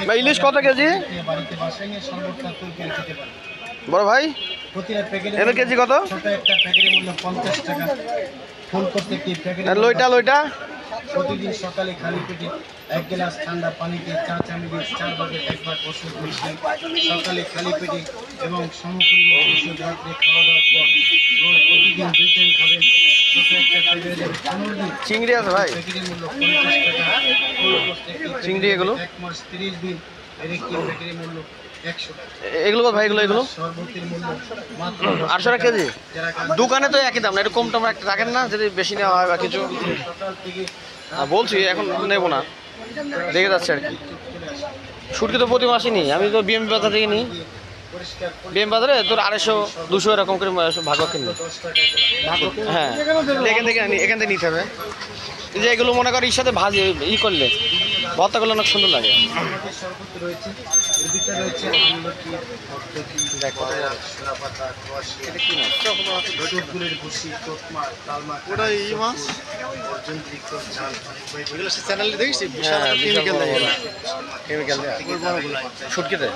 ভাই ইলিশ কত কেজি? বড় ভাই এদের কেজি কত? লইটা লইটা প্রতিদিন সকালে খালি পেটে 1 গ্লাস ঠান্ডা পানিতে 4 চামচ 4 ভাগে 1 ভাগ ওষুধ মিশিয়ে সকালে খালি পেটে এবং সমপরিমাণ ওষুধ রাত্রে খাওয়া দাওয়ার পর রোজ প্রতিদিন 2 টাইম খাবেন। ছোট একটা প্যাকেটে 15 দিন চিংড়ি আছে ভাই? প্যাকেটের মূল্য 50 টাকা। চিংড়ি এগুলো 1 মাস 30 দিন এর একটি প্যাকেটের মূল্য 100 টাকা। এগুলো কত ভাই? এগুলো সর্বতির মূল্য মাত্র 800 টাকা কেজি। দোকানে তো একই দাম না, একটু কম টম একটা রাখেন না যদি বেশি নেওয়া হয় বা কিছু? সকাল থেকে বলছি এখন নেবো না, রেখে যাচ্ছে আর কি। শুটকি তো প্রতি মাসই নিই আমি, তো বিএমপি বাজার থেকে নিই। বিএম বাজারে তোর 250-200 এরকম করে ভাগ কিনি। হ্যাঁ এখান থেকে নিতে হবে। এই যে এগুলো মনে কর এর সাথে ভাজি করলে ভর্তা করলে অনেক সুন্দর লাগে। শুটকিতে